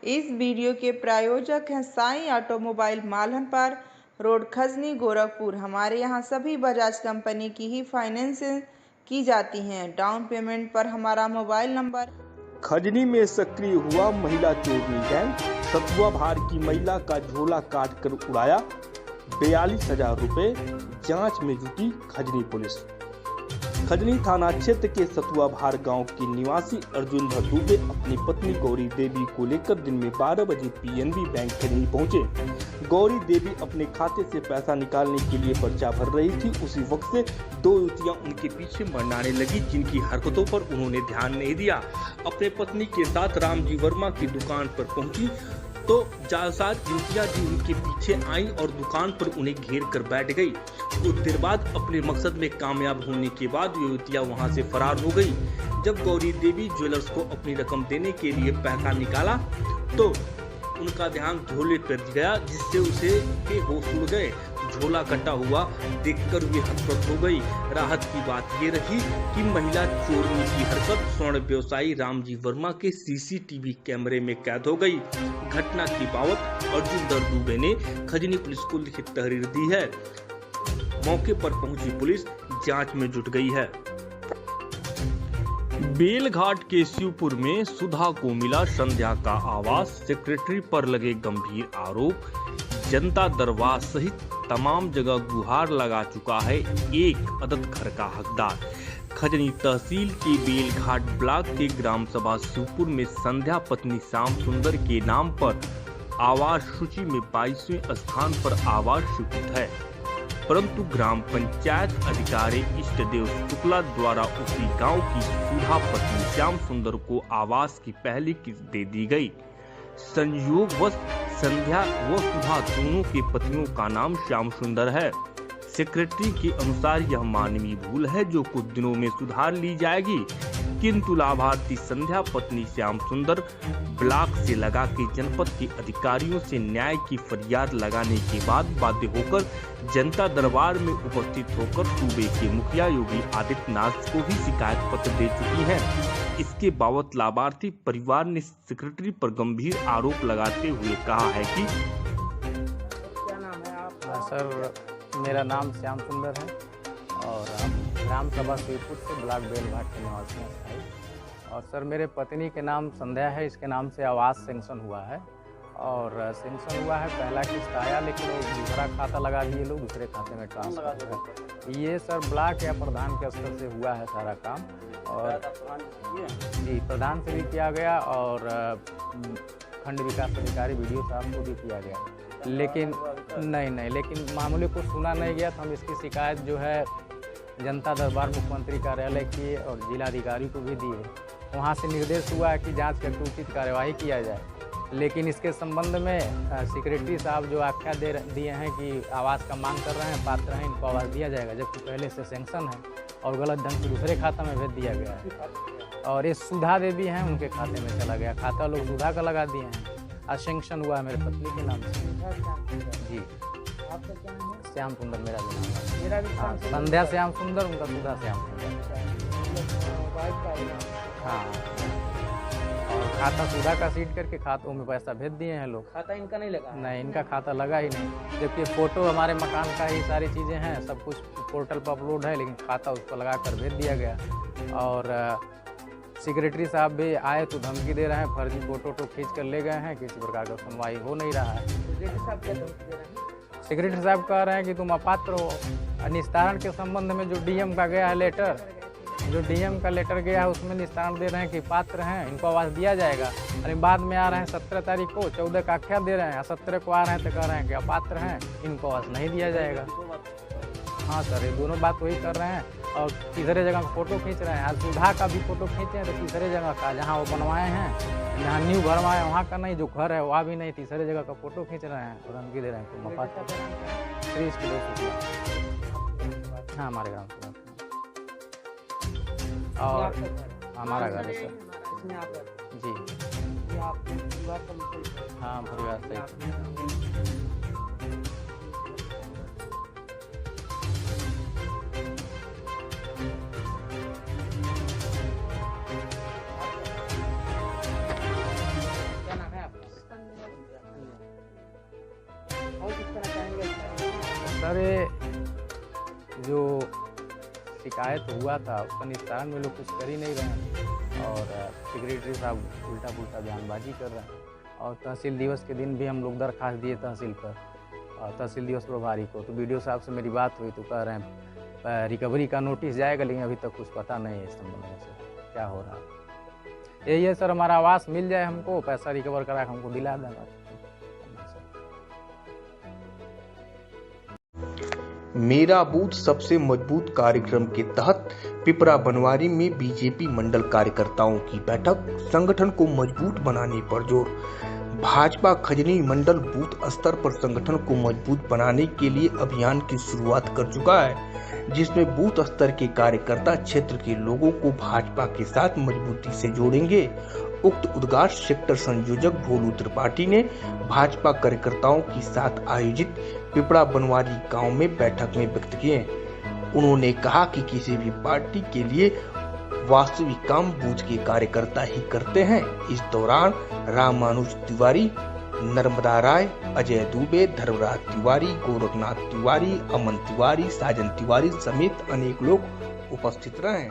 इस वीडियो के प्रायोजक हैं साईं ऑटोमोबाइल, मालनपार रोड, खजनी, गोरखपुर। हमारे यहाँ सभी बजाज कंपनी की ही फाइनेंसिंग की जाती है। डाउन पेमेंट पर हमारा मोबाइल नंबर। खजनी में सक्रिय हुआ महिला चोरनी गैंग। सतुआ भार की महिला का झोला काट कर उड़ाया 42,000 रुपए। जांच में जुटी खजनी पुलिस। खजनी थाना क्षेत्र के सतुआ भार गांव के निवासी अर्जुन भर दुबे अपनी पत्नी गौरी देवी को लेकर दिन में 12 बजे पीएनबी बैंक खजनी पहुंचे। गौरी देवी अपने खाते से पैसा निकालने के लिए पर्चा भर रही थी। उसी वक्त से दो युवतियां उनके पीछे मरनाने लगी, जिनकी हरकतों पर उन्होंने ध्यान नहीं दिया। अपने पत्नी के साथ रामजी वर्मा की दुकान पर पहुंची तो जालसाज युवतियां भी उनके पीछे आईं और दुकान पर उन्हें घेर कर बैठ गई। कुछ देर बाद अपने मकसद में कामयाब होने के बाद युवतियां वहां से फरार हो गई। जब गौरी देवी ज्वेलर्स को अपनी रकम देने के लिए पैसा निकाला तो उनका ध्यान झोले पर गया, जिससे उसे बेहोश उड़ गए। झोला कटा हुआ देखकर वे हतप्रभ हो गई। राहत की बात ये रही कि महिला चोरनी की हरकत स्वर्ण व्यवसायी रामजी वर्मा के सीसीटीवी कैमरे में कैद हो गई। घटना की बाबत अर्जुन दर दुबे ने खजनी पुलिस को लिखित तहरीर दी है। मौके पर पहुंची पुलिस जांच में जुट गई है। बेलघाट के शिवपुर में सुधा को मिला संध्या का आवास। सेक्रेटरी पर लगे गंभीर आरोप। जनता दरबार सहित तमाम जगह गुहार लगा चुका है एक अदद घर का हकदार। खजनी तहसील के बेलघाट ब्लॉक के ग्राम सभा शिवपुर में संध्या पत्नी श्याम सुंदर के नाम पर आवास सूची में 22वें स्थान पर आवास स्वीकृत है, परंतु ग्राम पंचायत अधिकारी इष्टदेव शुक्ला द्वारा उसी गांव की सुधा पत्नी श्याम सुंदर को आवास की पहली किस्त दे दी गई। संयोगवश संध्या व सुधा दोनों के पतियों का नाम श्याम सुंदर है। सेक्रेटरी के अनुसार यह मानवीय भूल है जो कुछ दिनों में सुधार ली जाएगी, किंतु लाभार्थी संध्या पत्नी श्याम सुंदर ब्लॉक से लगा के जनपद के अधिकारियों से न्याय की फरियाद लगाने के बाद बाध्य होकर जनता दरबार में उपस्थित होकर सूबे के मुखिया योगी आदित्यनाथ को भी शिकायत पत्र दे चुकी हैं। इसके बावत लाभार्थी परिवार ने सेक्रेटरी पर गंभीर आरोप लगाते हुए कहा है कि क्या नाम है आपका? सर, मेरा नाम श्याम सुंदर है और हम ग्राम सभा शिवपुर से ब्लॉक बेलघाट के निवासी हैं। और सर, मेरे पत्नी के नाम संध्या है, इसके नाम से आवास सेंक्शन हुआ है और सेंक्शन हुआ है। पहला किस्त आया लेकिन वो दूसरा खाता लगा दिए लोग, दूसरे खाते में ट्रांसफर हुआ। ये सर ब्लॉक या प्रधान के स्तर से हुआ है सारा काम, और जी प्रधान से भी किया गया और खंड विकास अधिकारी वीडियो साहब को भी किया गया, लेकिन लेकिन मामले को सुना नहीं गया। तो हम इसकी शिकायत जो है जनता दरबार मुख्यमंत्री कार्यालय की और जिलाधिकारी को भी दी है। वहाँ से निर्देश हुआ है कि जांच करके उचित कार्यवाही किया जाए, लेकिन इसके संबंध में सेक्रेटरी साहब जो आख्या दिए हैं कि आवास का मांग कर रहे हैं, पात्र हैं, इनको आवास दिया जाएगा, जबकि पहले से सेंक्शन है और गलत ढंग से दूसरे खाता में भेज दिया गया है। और ये सुधा देवी हैं, उनके खाते में चला गया, खाता लोग सुधा का लगा दिए हैं। आज सेंक्शन हुआ है मेरे पत्नी के नाम से। जी, आपका क्या नाम है? श्याम सुंदर मेरा भी नाम है। मेरा भी हाँ, संध्या श्याम सुंदर, उनका सुधा श्याम सुंदर। वाइफ का ही नाम। हाँ, और खाता सुधा का सीट करके खातों में पैसा भेज दिए हैं लोग। खाता इनका नहीं लगा? नहीं, इनका खाता लगा ही नहीं, जबकि फोटो हमारे मकान का ही सारी चीज़ें हैं, सब कुछ पोर्टल पर अपलोड है, लेकिन खाता उसको लगा कर भेज दिया गया। और सेक्रेटरी साहब भी आए तो धमकी दे रहे हैं, फर्जी फोटो खींच कर ले गए हैं, किसी प्रकार का सुनवाई हो नहीं रहा है। सेक्रेटरी साहब क्या धमकी दे रहे हैं? सेक्रेटरी साहब कह रहे हैं कि तुम अपात्र हो। निस्तारण के संबंध में जो डीएम का गया है लेटर, गया है, उसमें निस्तारण दे रहे हैं कि पात्र हैं, इनको आवास दिया जाएगा। अरे बाद में आ रहे हैं 17 तारीख को, 14 का आख्या दे रहे हैं, 17 को आ रहे हैं तो कह रहे हैं कि अपात्र हैं, इनको आवास नहीं दिया जाएगा। हाँ सर, ये दोनों बात वही कर रहे हैं और तीसरे जगह का फोटो खींच रहे हैं। आज सुधा का भी फोटो खींचे हैं तो तीसरे जगह का, जहाँ वो बनवाए हैं, जहाँ न्यू घर बनवाए वहाँ का नहीं, जो घर है वहाँ भी नहीं, तीसरे जगह का फोटो खींच रहे हैं और धमकी दे रहे हैं कि मपात्र। हाँ, हमारे ग्राम से और हमारा घर है सर। इसमें आप जी, ये आपके परिवार का मुखिया? हाँ, परिवार से। क्या नाम है आपका? शिकायत हुआ था उसका निस्तारण में लोग कुछ कर ही नहीं रहे हैं और सेक्रेटरी साहब उल्टा पुल्टा बयानबाजी कर रहे हैं। और तहसील दिवस के दिन भी हम लोग दरख्वास्त दिए तहसील पर, तहसील दिवस प्रभारी को, तो BDO साहब से मेरी बात हुई तो कह रहे हैं रिकवरी का नोटिस जाएगा, लेकिन अभी तक कुछ पता नहीं है इस संबंध में से क्या हो रहा है। यही है सर, हमारा आवास मिल जाए हमको, पैसा रिकवर करा के हमको दिला देना। मेरा बूथ सबसे मजबूत कार्यक्रम के तहत पिपरा बनवारी में बीजेपी मंडल कार्यकर्ताओं की बैठक, संगठन को मजबूत बनाने पर जोर। भाजपा खजनी मंडल बूथ स्तर पर संगठन को मजबूत बनाने के लिए अभियान की शुरुआत कर चुका है, जिसमें बूथ स्तर के कार्यकर्ता क्षेत्र के लोगों को भाजपा के साथ मजबूती से जोड़ेंगे। उक्त उद्गार सेक्टर संयोजक भोलू त्रिपाठी ने भाजपा कार्यकर्ताओं के साथ आयोजित पिपरा बनवारी गांव में बैठक में व्यक्त किए। उन्होंने कहा कि किसी भी पार्टी के लिए वास्तविक काम बूथ के कार्यकर्ता ही करते हैं। इस दौरान रामानुज तिवारी, नर्मदा राय, अजय दुबे, धर्मराज तिवारी, गोरखनाथ तिवारी, अमन तिवारी, साजन तिवारी समेत अनेक लोग उपस्थित रहे।